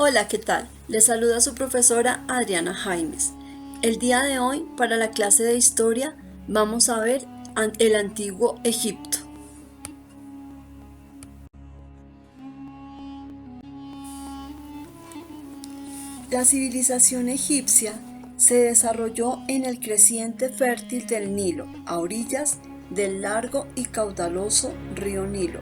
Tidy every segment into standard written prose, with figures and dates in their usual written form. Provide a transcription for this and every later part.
Hola, ¿qué tal? Les saluda su profesora Adriana Jaimes. El día de hoy, para la clase de historia, vamos a ver el antiguo Egipto. La civilización egipcia se desarrolló en el creciente fértil del Nilo, a orillas del largo y caudaloso río Nilo,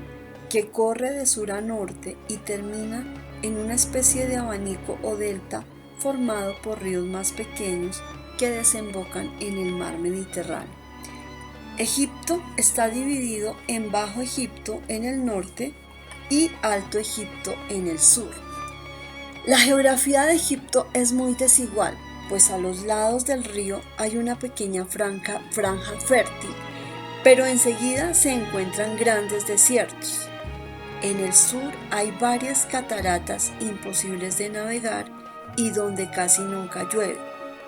que corre de sur a norte y termina en una especie de abanico o delta formado por ríos más pequeños que desembocan en el mar Mediterráneo. Egipto está dividido en Bajo Egipto en el norte y Alto Egipto en el sur. La geografía de Egipto es muy desigual, pues a los lados del río hay una pequeña franja fértil, pero enseguida se encuentran grandes desiertos. En el sur hay varias cataratas imposibles de navegar y donde casi nunca llueve.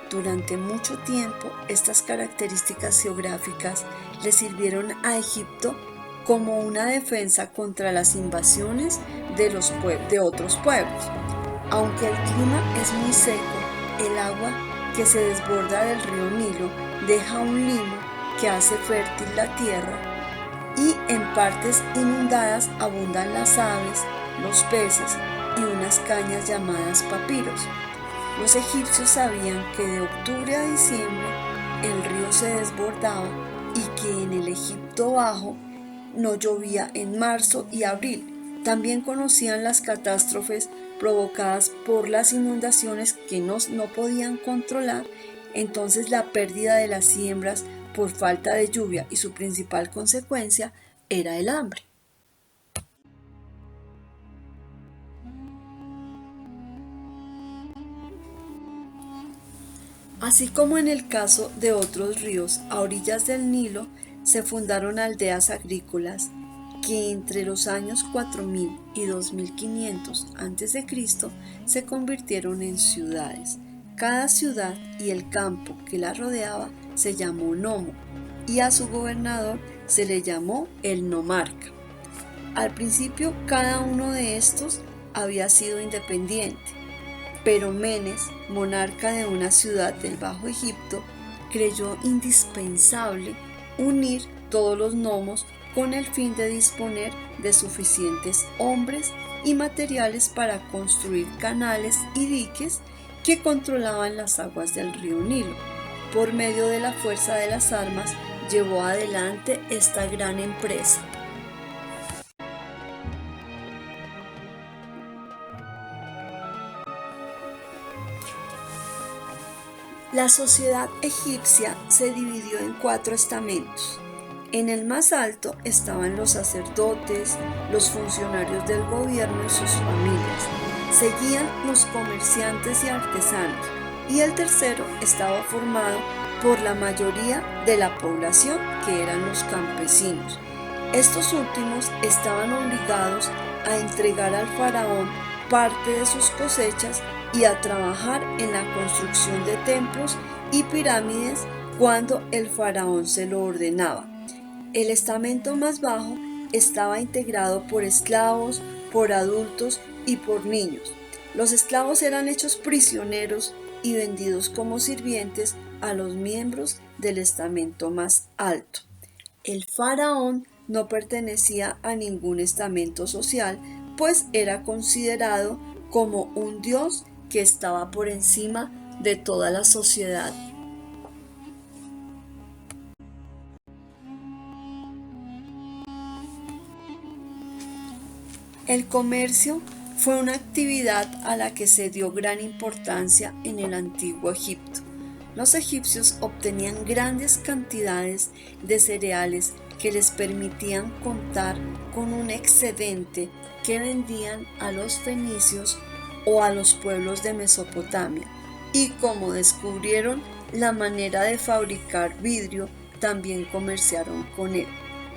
Durante mucho tiempo, estas características geográficas le sirvieron a Egipto como una defensa contra las invasiones de otros pueblos. Aunque el clima es muy seco, el agua que se desborda del río Nilo deja un limo que hace fértil la tierra y en partes inundadas abundan las aves, los peces y unas cañas llamadas papiros. Los egipcios sabían que de octubre a diciembre el río se desbordaba y que en el Egipto Bajo no llovía en marzo y abril. También conocían las catástrofes provocadas por las inundaciones que no podían controlar, entonces la pérdida de las siembras por falta de lluvia y su principal consecuencia era el hambre. Así como en el caso de otros ríos a orillas del Nilo, se fundaron aldeas agrícolas que entre los años 4000 y 2500 a.C. se convirtieron en ciudades. Cada ciudad y el campo que la rodeaba se llamó nomo y a su gobernador se le llamó el nomarca. Al principio cada uno de estos había sido independiente, pero Menes, monarca de una ciudad del Bajo Egipto, creyó indispensable unir todos los nomos con el fin de disponer de suficientes hombres y materiales para construir canales y diques que controlaban las aguas del río Nilo. Por medio de la fuerza de las armas, llevó adelante esta gran empresa. La sociedad egipcia se dividió en 4 estamentos. En el más alto estaban los sacerdotes, los funcionarios del gobierno y sus familias. Seguían los comerciantes y artesanos. Y el tercero estaba formado por la mayoría de la población, que eran los campesinos. Estos últimos estaban obligados a entregar al faraón parte de sus cosechas y a trabajar en la construcción de templos y pirámides cuando el faraón se lo ordenaba. El estamento más bajo estaba integrado por esclavos, por adultos y por niños. Los esclavos eran hechos prisioneros y vendidos como sirvientes a los miembros del estamento más alto. El faraón no pertenecía a ningún estamento social, pues era considerado como un dios que estaba por encima de toda la sociedad. El comercio fue una actividad a la que se dio gran importancia en el antiguo Egipto. Los egipcios obtenían grandes cantidades de cereales que les permitían contar con un excedente que vendían a los fenicios o a los pueblos de Mesopotamia. Y como descubrieron la manera de fabricar vidrio, también comerciaron con él.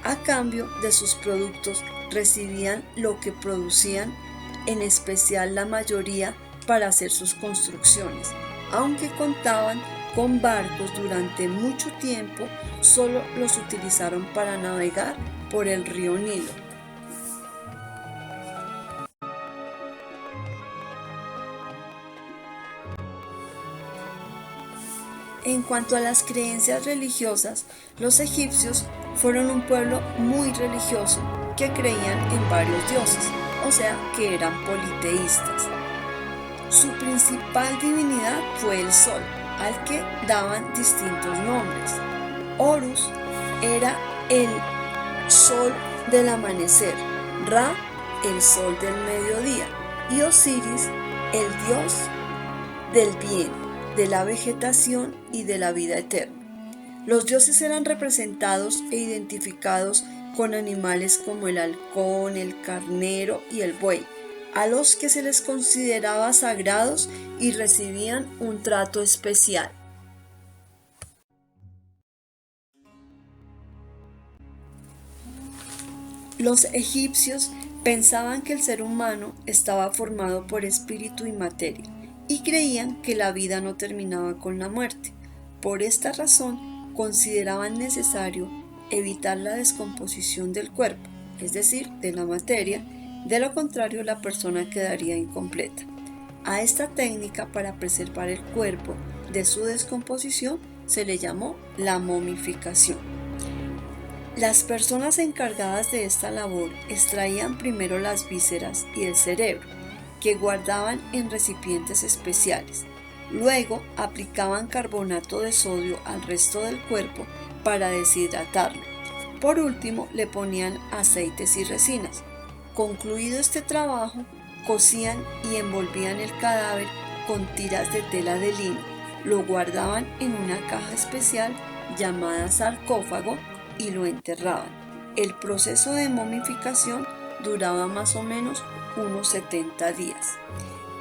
A cambio de sus productos recibían lo que producían, en especial la mayoría para hacer sus construcciones. Aunque contaban con barcos durante mucho tiempo, solo los utilizaron para navegar por el río Nilo. En cuanto a las creencias religiosas, los egipcios fueron un pueblo muy religioso que creían en varios dioses, o sea que eran politeístas. Su principal divinidad fue el sol, al que daban distintos nombres. Horus era el sol del amanecer, Ra el sol del mediodía y Osiris el dios del bien, de la vegetación y de la vida eterna. Los dioses eran representados e identificados con animales como el halcón, el carnero y el buey, a los que se les consideraba sagrados y recibían un trato especial. Los egipcios pensaban que el ser humano estaba formado por espíritu y materia y creían que la vida no terminaba con la muerte. Por esta razón, consideraban necesario evitar la descomposición del cuerpo, es decir, de la materia, de lo contrario la persona quedaría incompleta. A esta técnica para preservar el cuerpo de su descomposición se le llamó la momificación. Las personas encargadas de esta labor extraían primero las vísceras y el cerebro, que guardaban en recipientes especiales. Luego aplicaban carbonato de sodio al resto del cuerpo para deshidratarlo. Por último, le ponían aceites y resinas. Concluido este trabajo, cosían y envolvían el cadáver con tiras de tela de lino. Lo guardaban en una caja especial llamada sarcófago y lo enterraban. El proceso de momificación duraba más o menos unos 70 días.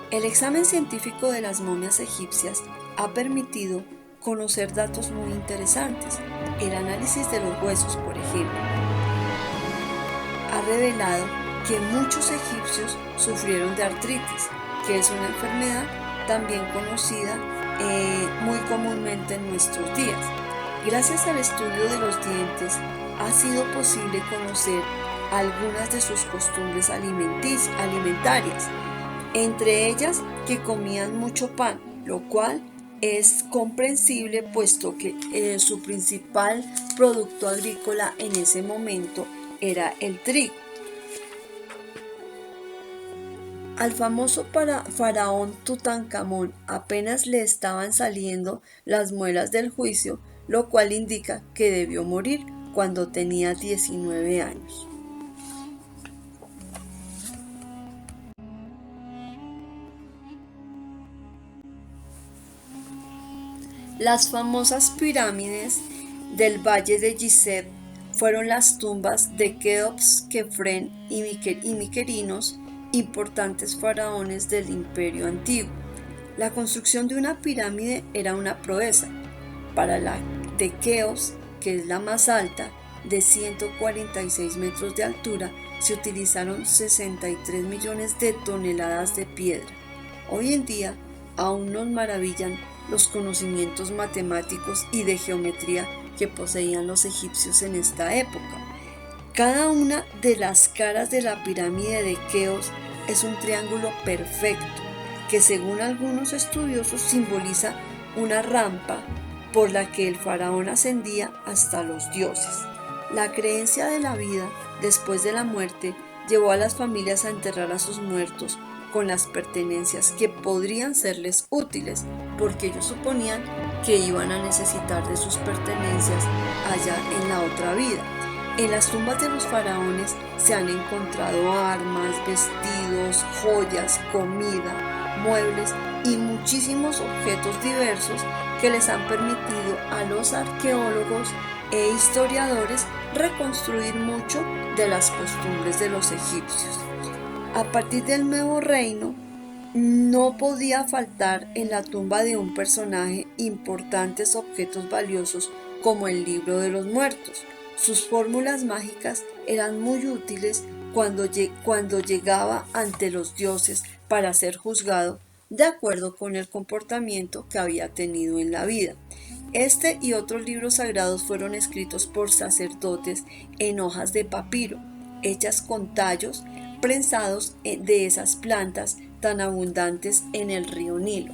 El examen científico de las momias egipcias ha permitido conocer datos muy interesantes. El análisis de los huesos, por ejemplo, ha revelado que muchos egipcios sufrieron de artritis, que es una enfermedad también conocida muy comúnmente en nuestros días. Gracias al estudio de los dientes, ha sido posible conocer algunas de sus costumbres alimentarias, entre ellas que comían mucho pan, lo cual es comprensible puesto que su principal producto agrícola en ese momento era el trigo. Al famoso faraón Tutankamón apenas le estaban saliendo las muelas del juicio, lo cual indica que debió morir cuando tenía 19 años. Las famosas pirámides del Valle de Gizeh fueron las tumbas de Keops, Kefren y Mykerinos, importantes faraones del Imperio Antiguo. La construcción de una pirámide era una proeza. Para la de Keops, que es la más alta, de 146 metros de altura, se utilizaron 63 millones de toneladas de piedra. Hoy en día, aún nos maravillan los conocimientos matemáticos y de geometría que poseían los egipcios en esta época. Cada una de las caras de la pirámide de Keops es un triángulo perfecto, que según algunos estudiosos simboliza una rampa por la que el faraón ascendía hasta los dioses. La creencia de la vida después de la muerte llevó a las familias a enterrar a sus muertos con las pertenencias que podrían serles útiles, porque ellos suponían que iban a necesitar de sus pertenencias allá en la otra vida. En las tumbas de los faraones se han encontrado armas, vestidos, joyas, comida, muebles y muchísimos objetos diversos que les han permitido a los arqueólogos e historiadores reconstruir mucho de las costumbres de los egipcios. A partir del nuevo reino, no podía faltar en la tumba de un personaje importantes objetos valiosos como el libro de los muertos. Sus fórmulas mágicas eran muy útiles cuando llegaba ante los dioses para ser juzgado de acuerdo con el comportamiento que había tenido en la vida. Este y otros libros sagrados fueron escritos por sacerdotes en hojas de papiro, hechas con tallos prensados de esas plantas tan abundantes en el río Nilo.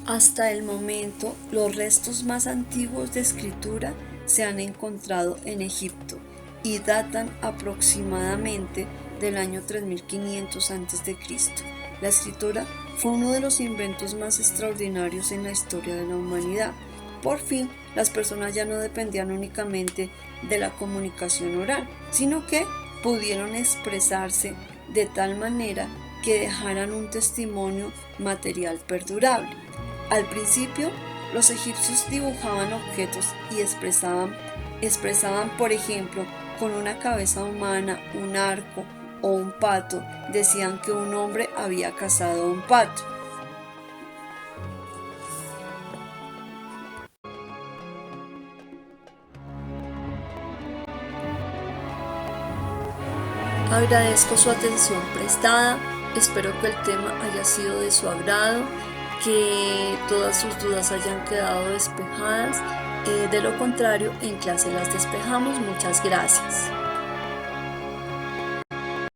Hasta el momento, los restos más antiguos de escritura se han encontrado en Egipto y datan aproximadamente del año 3500 a.C. La escritura fue uno de los inventos más extraordinarios en la historia de la humanidad. Por fin, las personas ya no dependían únicamente de la comunicación oral, sino que pudieron expresarse de tal manera que dejaran un testimonio material perdurable. Al principio, los egipcios dibujaban objetos y expresaban, por ejemplo, con una cabeza humana, un arco o un pato. Decían que un hombre había cazado a un pato. Agradezco su atención prestada, espero que el tema haya sido de su agrado, que todas sus dudas hayan quedado despejadas. De lo contrario, en clase las despejamos. Muchas gracias.